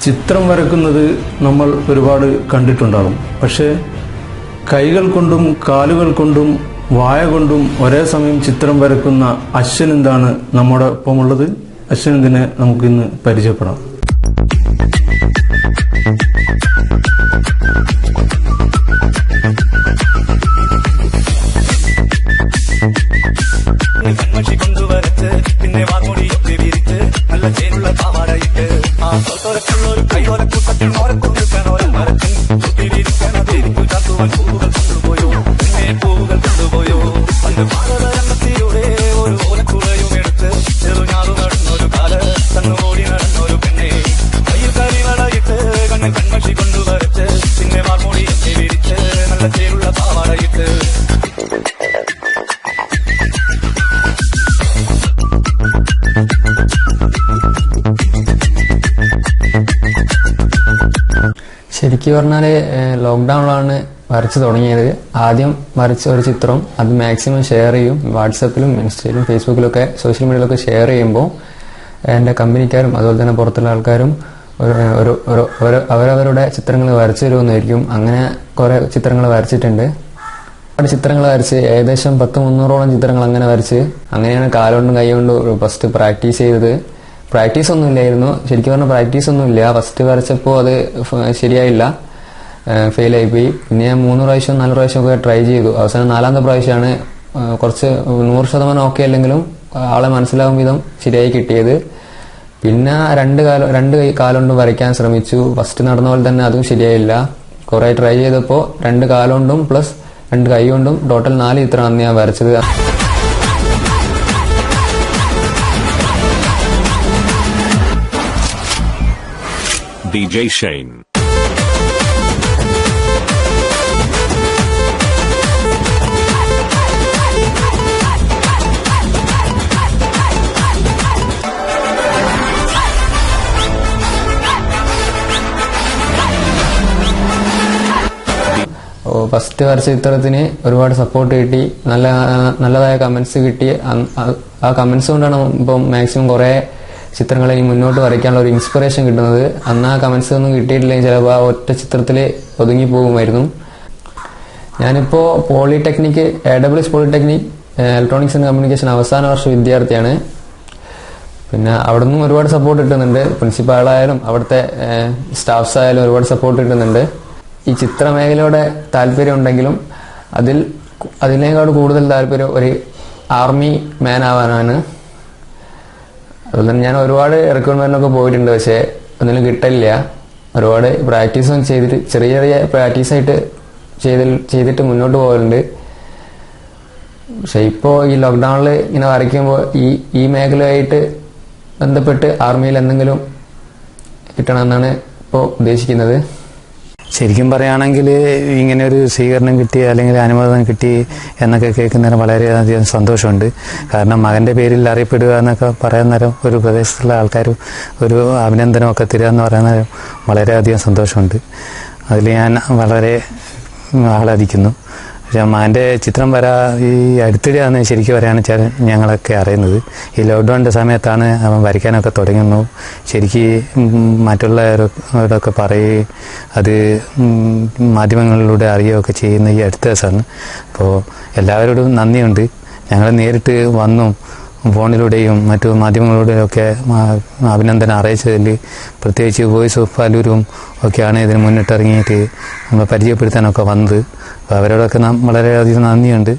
ചിത്രം വരക്കുന്നത് നമ്മൾ ഒരുപാട് കണ്ടിട്ടുണ്ടാകും. പക്ഷേ കൈകൾ കൊണ്ടും കാലുകൾ കൊണ്ടും വായ കൊണ്ടും ഒരേ സമയം ചിത്രം വരക്കുന്ന അശ്വനന്ദാണ് നമ്മുടെ ഒപ്പമുള്ളത്. അശ്വനന്ദിനെ നമുക്കിന്ന് പരിചയപ്പെടാം. ശരിക്കും പറഞ്ഞാൽ ലോക്ക്ഡൗണിലാണ് വരച്ചു തുടങ്ങിയത്. ആദ്യം വരച്ച ഒരു ചിത്രം അത് മാക്സിമം ഷെയർ ചെയ്യും. വാട്സപ്പിലും ഇൻസ്റ്റയിലും ഫേസ്ബുക്കിലൊക്കെ സോഷ്യൽ മീഡിയയിലൊക്കെ ഷെയർ ചെയ്യുമ്പോൾ എൻ്റെ കമ്പനിക്കാരും അതുപോലെ തന്നെ പുറത്തുള്ള ആൾക്കാരും അവരവരുടെ ചിത്രങ്ങൾ വരച്ചു തരുമെന്നായിരിക്കും. അങ്ങനെ കുറേ ചിത്രങ്ങൾ വരച്ചിട്ടുണ്ട്. ഒരുപാട് ചിത്രങ്ങൾ വരച്ച് ഏകദേശം 100-300ഓളം ചിത്രങ്ങൾ അങ്ങനെ വരച്ച് അങ്ങനെയാണ് കാലുകൊണ്ടും കൈ കൊണ്ടും ഫസ്റ്റ് പ്രാക്ടീസ് ചെയ്തത്. പ്രാക്ടീസ് ഒന്നും ഇല്ലായിരുന്നു, ശരിക്കും പറഞ്ഞാൽ പ്രാക്ടീസ് ഒന്നുമില്ല. ഫസ്റ്റ് വരച്ചപ്പോൾ അത് ശരിയായില്ല, ഫെയിലായിപ്പോയി. പിന്നെ ഞാൻ 3 പ്രാവശ്യം 4 പ്രാവശ്യമൊക്കെ ട്രൈ ചെയ്തു. അവസാനം 4ാമത്തെ പ്രാവശ്യമാണ് കുറച്ച് 100% ഓക്കെ അല്ലെങ്കിലും ആളെ മനസ്സിലാവും വിധം ശരിയായി കിട്ടിയത്. പിന്നെ രണ്ട് കാലുകൊണ്ടും വരയ്ക്കാൻ ശ്രമിച്ചു. ഫസ്റ്റ് നടന്ന പോലെ തന്നെ അതും ശരിയായില്ല. കുറെ ട്രൈ ചെയ്തപ്പോൾ 2 കാലുകൊണ്ടും പ്ലസ് 2 കൈ കൊണ്ടും ടോട്ടൽ 4 ചിത്രമാണ് ഞാൻ വരച്ചത്. DJ Shane. ഫസ്റ്റ് വരച്ച ചിത്രത്തിന് ഒരുപാട് സപ്പോർട്ട് കിട്ടി, നല്ലതായ കമന്റ്സ് കിട്ടി. ആ കമന്റ്സ് കൊണ്ടാണ് ഇപ്പം മാക്സിമം കുറെ ചിത്രങ്ങൾ ഇനി മുന്നോട്ട് വരയ്ക്കാനുള്ള ഒരു ഇൻസ്പിറേഷൻ കിട്ടുന്നത്. അന്ന് ആ കമന്റ്സ് ഒന്നും കിട്ടിയിട്ടില്ലെങ്കിൽ ചിലപ്പോൾ ആ ഒറ്റ ചിത്രത്തിൽ ഒതുങ്ങി പോകുമായിരുന്നു. ഞാനിപ്പോൾ polytechnic AWS polytechnic electronics and communication അവസാന വർഷ വിദ്യാർത്ഥിയാണ്. പിന്നെ അവിടെ നിന്നും ഒരുപാട് സപ്പോർട്ട് കിട്ടുന്നുണ്ട്. പ്രിൻസിപ്പാളായാലും അവിടുത്തെ സ്റ്റാഫ്സ് ആയാലും ഒരുപാട് സപ്പോർട്ട് കിട്ടുന്നുണ്ട്. ഈ ചിത്രമേഖലയോടെ താല്പര്യം ഉണ്ടെങ്കിലും അതിനേക്കാൾ കൂടുതൽ താല്പര്യം ഒരു ആർമി മാൻ ആവാനാണ്. അതുപോലെ തന്നെ ഞാൻ ഒരുപാട് റിക്രൂട്ട്മെന്റിനൊക്കെ പോയിട്ടുണ്ട്, പക്ഷെ ഒന്നിനും കിട്ടില്ല. ഒരുപാട് പ്രാക്ടീസും ചെയ്തിട്ട് ചെറിയ പ്രാക്ടീസായിട്ട് ചെയ്തിട്ട് മുന്നോട്ട് പോകലുണ്ട്. പക്ഷെ ഇപ്പോൾ ഈ ലോക്ക്ഡൗണിൽ ഇങ്ങനെ വരയ്ക്കുമ്പോൾ ഈ മേഖലയായിട്ട് ബന്ധപ്പെട്ട് ആർമിയിൽ എന്തെങ്കിലും കിട്ടണമെന്നാണ് ഇപ്പോൾ ഉദ്ദേശിക്കുന്നത്. ശരിക്കും പറയുകയാണെങ്കിൽ ഇങ്ങനെ ഒരു സ്വീകരണം കിട്ടി അല്ലെങ്കിൽ അനുമോദനം കിട്ടി എന്നൊക്കെ കേൾക്കുന്നതിന് വളരെയധികം സന്തോഷമുണ്ട്. കാരണം മകൻ്റെ പേരിൽ അറിയപ്പെടുക എന്നൊക്കെ പറയുന്നേരം ഒരു പ്രദേശത്തുള്ള ആൾക്കാർ ഒരു അഭിനന്ദനമൊക്കെ തരിക എന്ന് പറയുന്നേരം വളരെയധികം സന്തോഷമുണ്ട്. അതിൽ ഞാൻ വളരെ ആഹ്ലാദിക്കുന്നു. പക്ഷേ മകൻ്റെ ചിത്രം ഈ അടുത്തിടെയാണ് ശരിക്കും പറയുകയാണെന്ന് വെച്ചാൽ ഞങ്ങളൊക്കെ അറിയുന്നത്. ഈ ലോക്ക്ഡൗണിൻ്റെ സമയത്താണ് അവൻ വരയ്ക്കാനൊക്കെ തുടങ്ങുന്നു. ശരിക്കും മറ്റുള്ളവരോടൊക്കെ പറയുകയും അത് മാധ്യമങ്ങളിലൂടെ അറിയുകയൊക്കെ ചെയ്യുന്ന ഈ അടുത്ത ദിവസമാണ്. അപ്പോൾ എല്ലാവരോടും നന്ദിയുണ്ട്. ഞങ്ങൾ നേരിട്ട് വന്നും ഫോണിലൂടെയും മറ്റു മാധ്യമങ്ങളിലൂടെയും ഒക്കെ അഭിനന്ദനം അറിയിച്ചതിൽ പ്രത്യേകിച്ച് വോയിസ് ഓഫ് പാലൂരും ഒക്കെയാണ് ഇതിന് മുന്നിട്ടിറങ്ങിയിട്ട് നമ്മളെ പരിചയപ്പെടുത്താനൊക്കെ വന്നത്. അപ്പോൾ അവരോടൊക്കെ വളരെയധികം നന്ദിയുണ്ട്.